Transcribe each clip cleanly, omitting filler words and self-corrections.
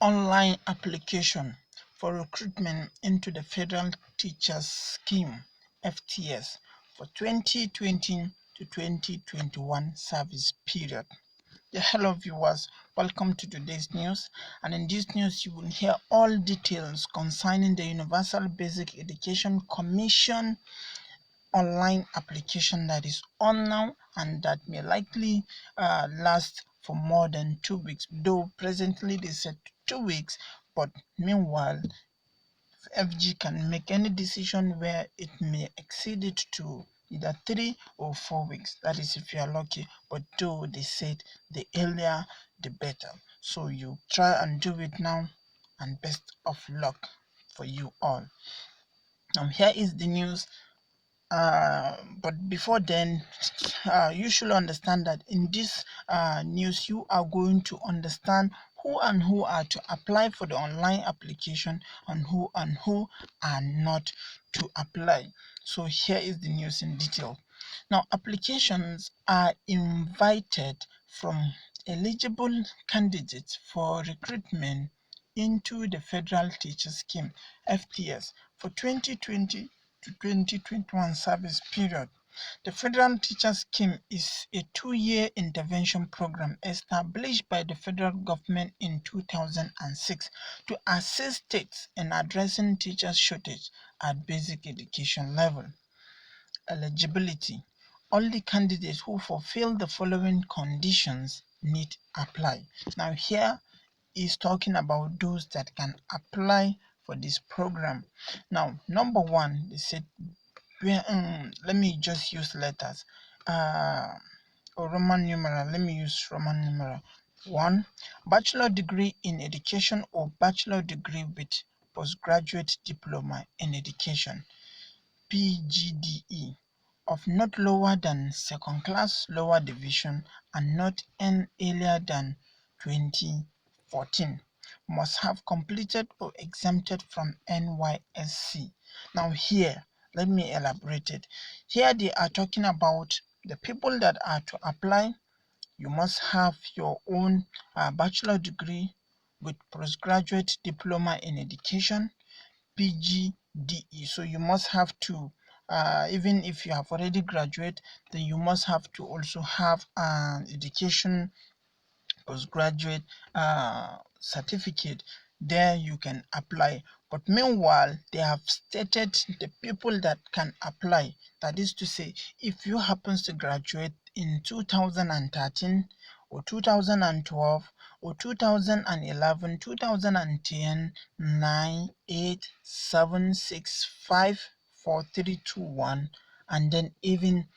online application for recruitment into the Federal Teachers Scheme (FTS) for 2020 to 2021 service period. Hello viewers, welcome to today's news, and in this news you will hear all details concerning the Universal Basic Education Commission online application that is on now and that may likely last for more than 2 weeks, though presently they said 2 weeks, but meanwhile FG can make any decision where it may exceed it to either 3 or 4 weeks. That is if you are lucky, but though they said the earlier the better, so you try and do it now, and best of luck for you all. Now here is the news. But before then, you should understand that in this news, you are going to understand who are to apply for the online application and who are not to apply. So here is the news in detail. Now, applications are invited from eligible candidates for recruitment into the Federal Teacher Scheme (FTS) for 2020 to 2021 service period. The Federal Teacher Scheme is a 2-year intervention program established by the federal government in 2006 to assist states in addressing teacher shortage at basic education level. Eligibility: only candidates who fulfill the following conditions need apply. Now here is talking about those that can apply for this program. Now, number one, they said, let me just use letters or Roman numeral. Let me use Roman numeral. 1. Bachelor degree in education or bachelor degree with postgraduate diploma in education (PGDE) of not lower than second class lower division and not end earlier than 2014. Must have completed or exempted from NYSC. Now here, let me elaborate it. Here they are talking about the people that are to apply. You must have your own bachelor degree with postgraduate diploma in education (PGDE). So you must have to, even if you have already graduated, then you must have to also have an education postgraduate certificate. There you can apply. But meanwhile, they have stated the people that can apply. That is to say, if you happens to graduate in 2013 or 2012 or 2011, 2010, 9, 8, 7, 6, 5, 4, 3, 2, 1, and then even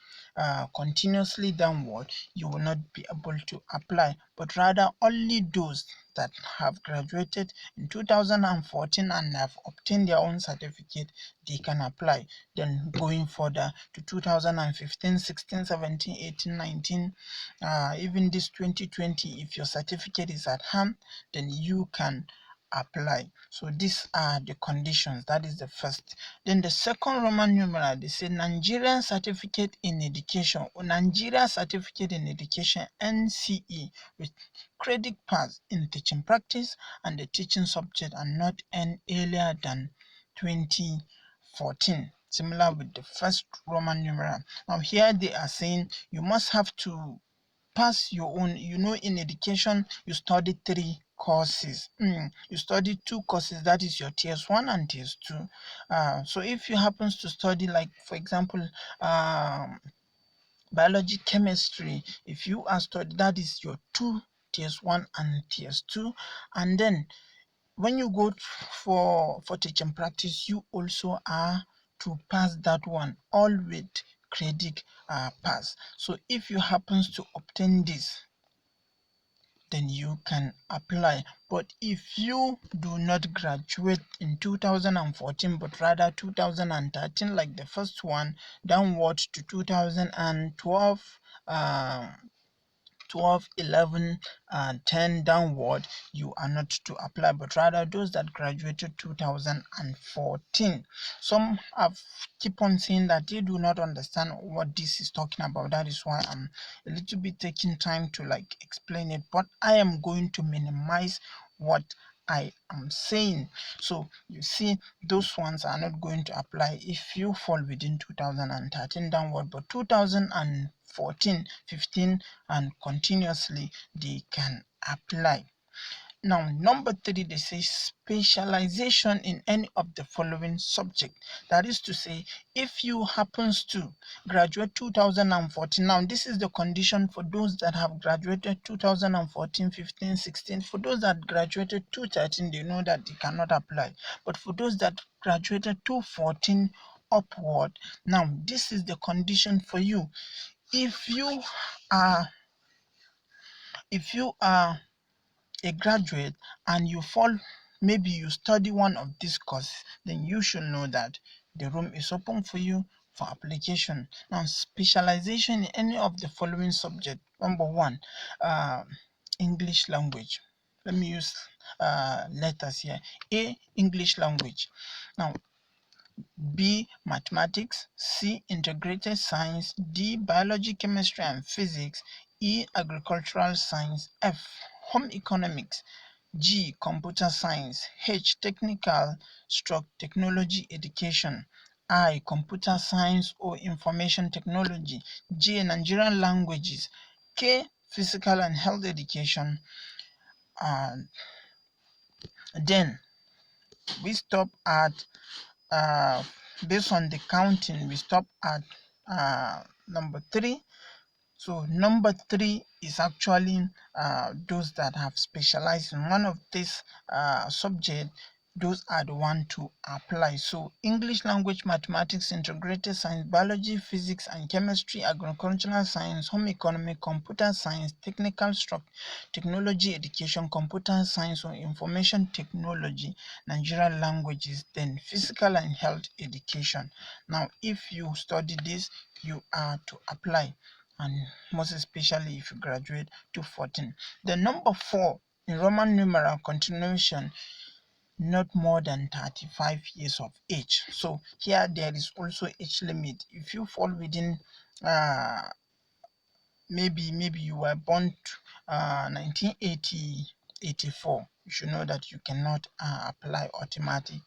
continuously downward, you will not be able to apply, but rather only those that have graduated in 2014 and have obtained their own certificate, they can apply. Then going further to 2015, 16, 17, 18, 19, even this 2020, if your certificate is at hand, then you can apply. So these are the conditions. That is the first. Then the second Roman numeral, they say Nigerian Certificate in Education or Nigeria Certificate in Education (NCE) with credit pass in teaching practice and the teaching subject and not end earlier than 2014. Similar with the first Roman numeral. Now here they are saying you must have to pass your own. In education you study 3 courses. You study 2 courses, that is your tiers 1 and tiers 2. So if you happens to study, like for example, biology, chemistry, if you are studying, that is your 2 tiers 1 and tiers 2. And then when you go for teaching practice, you also are to pass that one, all with credit pass. So if you happens to obtain this, then you can apply. But if you do not graduate in 2014 but rather 2013, like the first one, downward to 2012, 12, 11, and 10 downward, you are not to apply, but rather those that graduated 2014. Some have keep on saying that they do not understand what this is talking about. That is why I'm a little bit taking time to explain it, but I am going to minimize what I am saying. So you see, those ones are not going to apply if you fall within 2013 downward, but 2014, 15, and continuously they can apply. Now, number three, they say specialization in any of the following subject. That is to say, if you happens to graduate 2014, now this is the condition for those that have graduated 2014, 15, 16. For those that graduated 2013, they know that they cannot apply. But for those that graduated 2014 upward, now this is the condition for you. If you are a graduate and you fall, maybe you study one of these courses, then you should know that the room is open for you for application. Now, specialization in any of the following subject. Number one, uh, English language. Let me use letters here. A, English language. Now, B, mathematics. C, integrated science. D, biology, chemistry, and physics. E, agricultural science. F, home economics. G, computer science. H, technical stroke technology education. I, computer science or information technology. J, Nigerian languages. K, physical and health education. And then we stop at uh, based on the counting, we stop at number three. So number three is actually those that have specialized in one of this subject. Those are the one to apply. So English language, mathematics, integrated science, biology, physics and chemistry, agricultural science, home economic, computer science, technical stroke technology education, computer science or information technology, Nigerian languages, then physical and health education. Now if you study this, you are to apply, and most especially if you graduate to 14. The number 4 in Roman numeral continuation, not more than 35 years of age. So here there is also age limit. If you fall within maybe you were born 1980 84, you should know that you cannot apply automatically.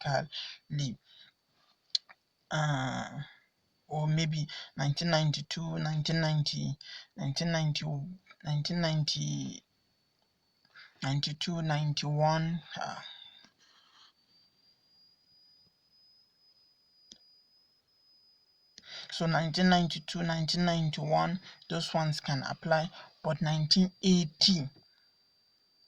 Or maybe 1992, 1990, 1990, 1990, 92, 91. So 1992, 1991, those ones can apply, but 1980,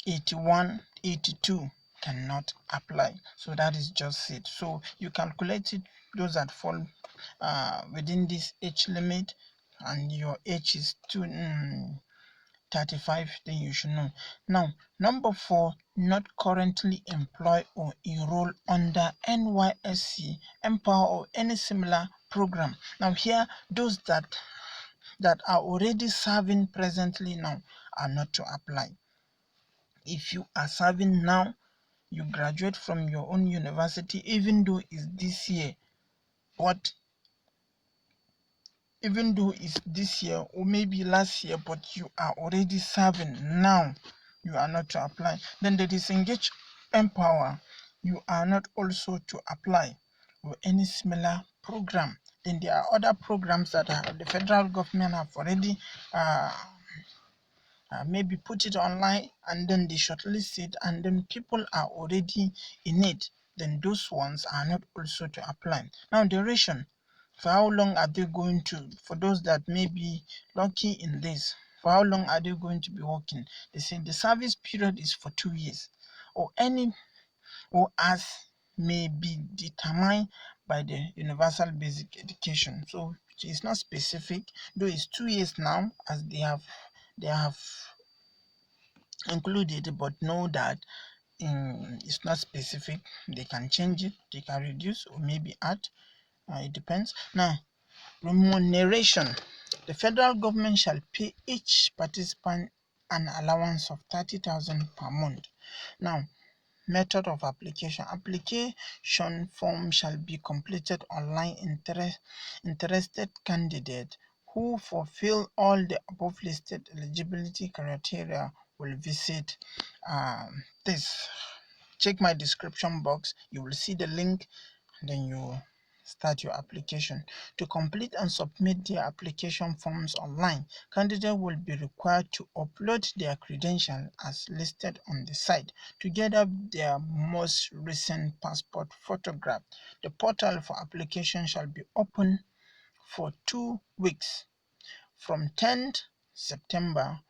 81, 82 cannot apply. So that is just it. So you calculate it, those that fall within this age limit, and your age is 35, then you should know. Now, number 4, not currently employed or enrolled under NYSC, Empower, or any similar program. Now here, those that are already serving presently now are not to apply. If you are serving now, you graduate from your own university, even though it's this year, but even though it's this year or maybe last year, but you are already serving now, you are not to apply. Then the disengage Empower, you are not also to apply, or any similar program. Then there are other programs that the federal government have already maybe put it online, and then they shortlist it, and then people are already in it. Then those ones are not also to apply. Now duration, for how long are they going to, for those that may be lucky in this, for how long are they going to be working? They say the service period is for 2 years, or any, or as may be determined by the universal basic education. So it's not specific, though it's 2 years now, as they have included, but know that it's not specific. They can change it, they can reduce, or maybe add. It depends. Now, remuneration. The federal government shall pay each participant an allowance of 30,000 per month. Now, method of application. Application form shall be completed online. Interested candidate who fulfill all the above listed eligibility criteria will visit this. check my description box. You will see the link, and then you start your application. To complete and submit their application forms online, candidates will be required to upload their credentials as listed on the site, together with their most recent passport photograph. The portal for application shall be open for 2 weeks, from 10th September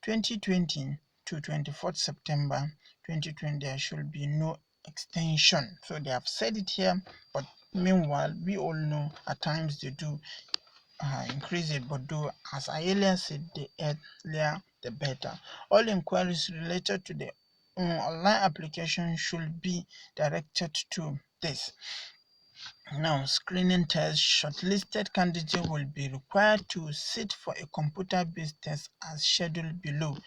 2020 to 24th September 2020. There should be no extension. So they have said it here, but meanwhile, we all know at times they do increase it, but do, as I earlier said, the earlier the better. All inquiries related to the online application should be directed to this. Now, screening test. Shortlisted candidates will be required to sit for a computer-based test as scheduled below.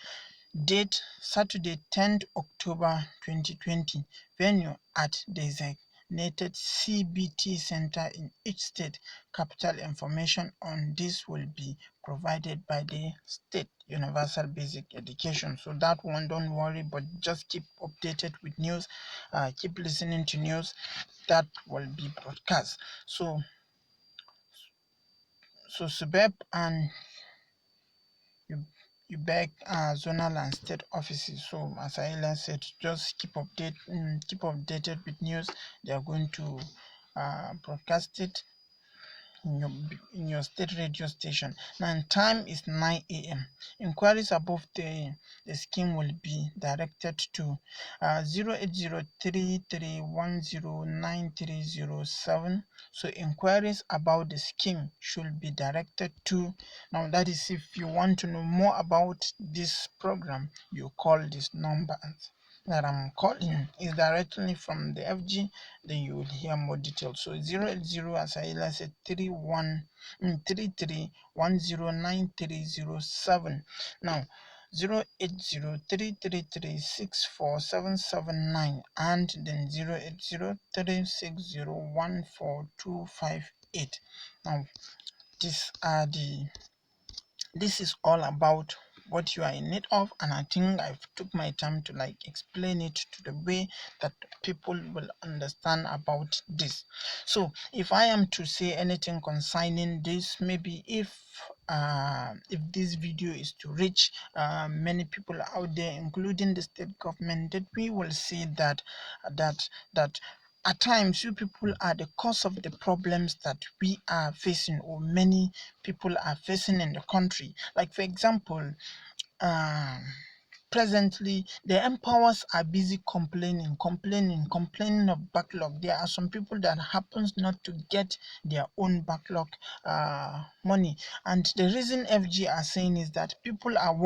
Date: Saturday, 10th October 2020. Venue: at designated CBT center in each state capital. Information on this will be provided by the State Universal Basic Education. So that one, don't worry, but just keep updated with news. Keep listening to news that will be broadcast. So SUBEP and UBEC zonal and state offices. So as I earlier said, just keep updated with news. They are going to broadcast it in your state radio station. Now, time is 9 a.m. Inquiries above the scheme will be directed to 08033109307. So inquiries about the scheme should be directed to, now that is if you want to know more about this program, you call this number that I'm calling is directly from the FG. Then you will hear more details. So 080, as I said, 33109307. Now 08033364779 and then 08036014258. Now this is all about what you are in need of, and I think I've took my time to explain it to the way that people will understand about this. So if I am to say anything concerning this, maybe if this video is to reach many people out there, including the state government, that we will see that at times you people are the cause of the problems that we are facing, or many people are facing in the country. Like for example, um presently the empowers are busy complaining of backlog. There are some people that happens not to get their own backlog money, and the reason FG are saying is that people are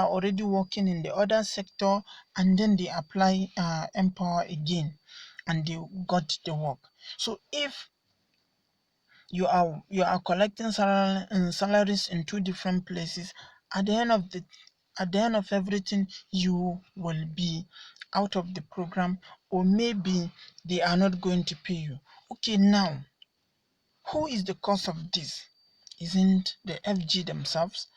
already working in the other sector, and then they apply empower again and they got the work. So if you are collecting salaries in two different places, at the end of everything, you will be out of the program, or maybe they are not going to pay you. Okay, now who is the cause of this? Isn't the FG themselves?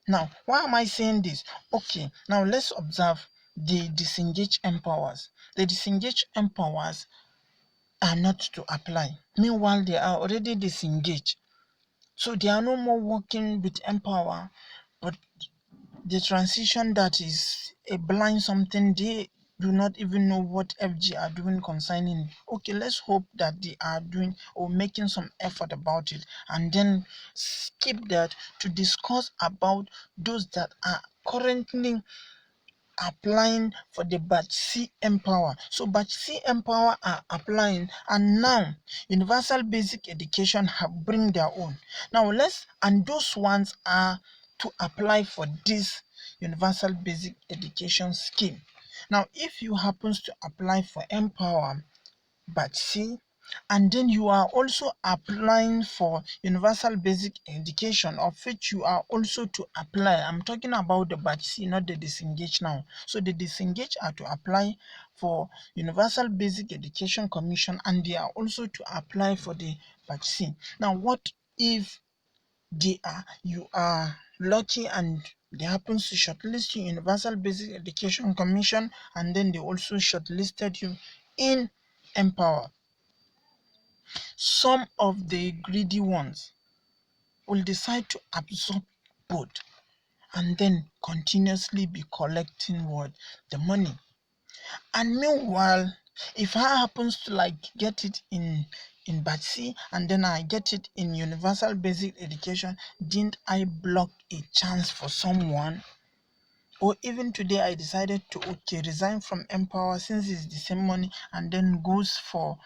Now, why am I saying this? Okay, now let's observe the disengaged empowers. The disengaged empowers are not to apply. Meanwhile, they are already disengaged. So they are no more working with Empower, but the transition that is a blind something, they do not even know what FG are doing concerning. Okay, let's hope that they are doing or making some effort about it, and then skip that to discuss about those that are currently applying for the batch C Empower. So batch C Empower are applying, and now Universal Basic Education have bring their own. Now and those ones are to apply for this Universal Basic Education scheme. Now if you happens to apply for Empower batch C, and then you are also applying for Universal Basic Education, of which you are also to apply. I'm talking about the batch C, not the disengaged now. So the disengaged are to apply for Universal Basic Education Commission, and they are also to apply for the batch C. Now what if you are lucky and They happen to shortlist you in Universal Basic Education Commission, and then they also shortlisted you in Empower. Some of the greedy ones will decide to absorb both and then continuously be collecting what the money. And meanwhile, if I happens to get it in batch C and then I get it in Universal Basic Education, didn't I block a chance for someone? Or even today I decided to resign from Empower since it's the same money and then goes for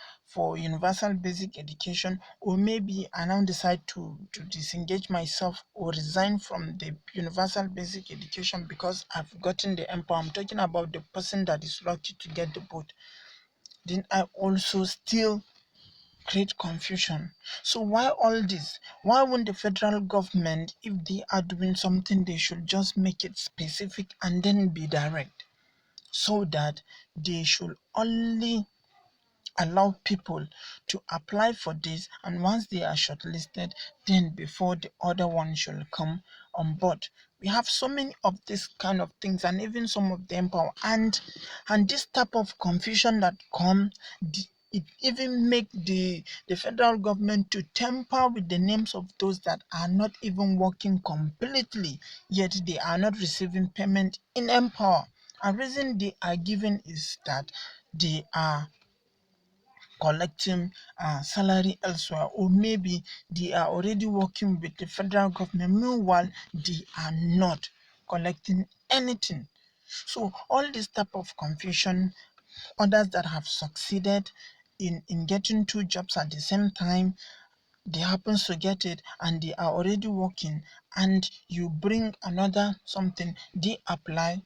Universal Basic Education, or maybe I now decide to disengage myself or resign from the Universal Basic Education because I've gotten the Empower. I'm talking about the person that is lucky to get the boat. Then I also still create confusion. So why all this? Why won't the federal government, if they are doing something, they should just make it specific and then be direct, so that they should only allow people to apply for this, and once they are shortlisted, then before the other one should come on board. We have so many of these kind of things, and even some of them power, and this type of confusion that come, it even make the federal government to tamper with the names of those that are not even working completely, yet they are not receiving payment in Empower. A reason they are given is that they are collecting salary elsewhere, or maybe they are already working with the federal government, meanwhile they are not collecting anything. So all this type of confusion, others that have succeeded in getting two jobs at the same time, they happen to get it and they are already working, and you bring another something, they apply.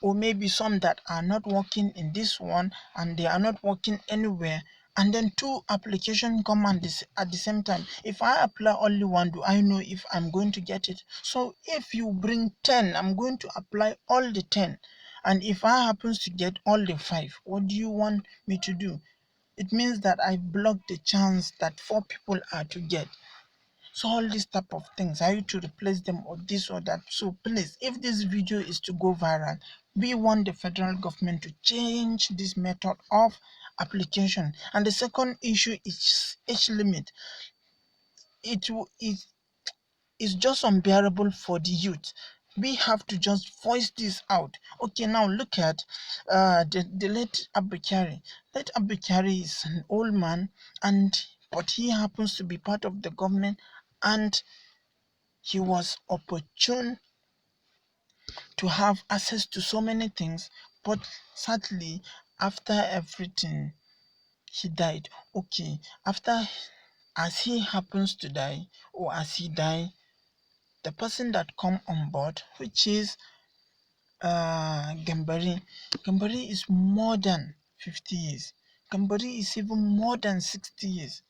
Or maybe some that are not working in this one and they are not working anywhere, and then two application come on this at the same time. If I apply only one, do I know if I'm going to get it? So if you bring 10, I'm going to apply all the 10, and if I happens to get all the 5, what do you want me to do? It means that I blocked the chance that 4 people are to get. So all these type of things, are you to replace them or this or that? So please, if this video is to go viral, we want the federal government to change this method of application. And the second issue is age limit. It is just unbearable for the youth. We have to just voice this out. Okay, now look at the late Abukari. Late Abukari is an old man, and but he happens to be part of the government, and he was opportune to have access to so many things, but sadly, after everything, he died. Okay, after, as he happens to die, or as he died, the person that come on board, which is Gambari. Gambari is more than 50 years. Gambari is even more than 60 years.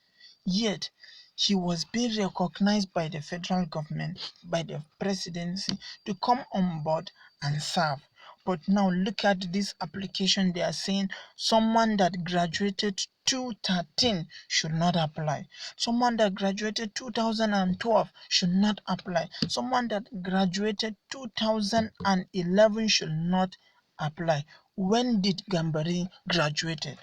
Yet, he was being recognized by the federal government, by the presidency, to come on board and serve. But now look at this application. They are saying someone that graduated 2013 should not apply. Someone that graduated 2012 should not apply. Someone that graduated 2011 should not apply. When did Gambari graduated?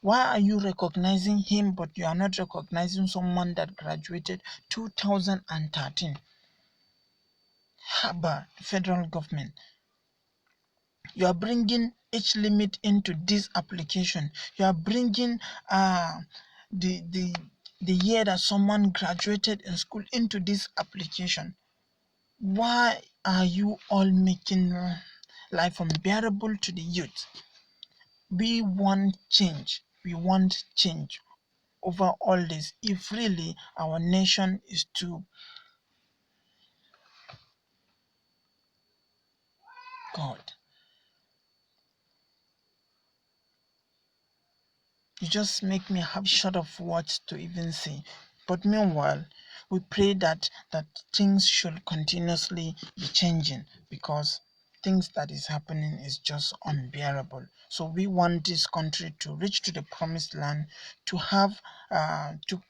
Why are you recognizing him but you are not recognizing someone that graduated 2013? Haba, federal government. You are bringing age limit into this application. You are bringing the the the year that someone graduated in school into this application. Why are you all making life unbearable to the youth? We want change. We want change over all this. If really our nation is to God, you just make me have short of words to even say. But meanwhile, we pray that things should continuously be changing, because things that is happening is just unbearable. So we want this country to reach to the promised land, to have to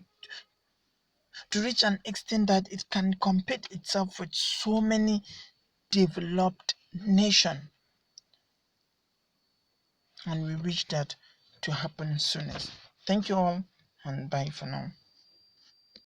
reach an extent that it can compete itself with so many developed nation, and we wish that to happen soonest. Thank you all, and bye for now.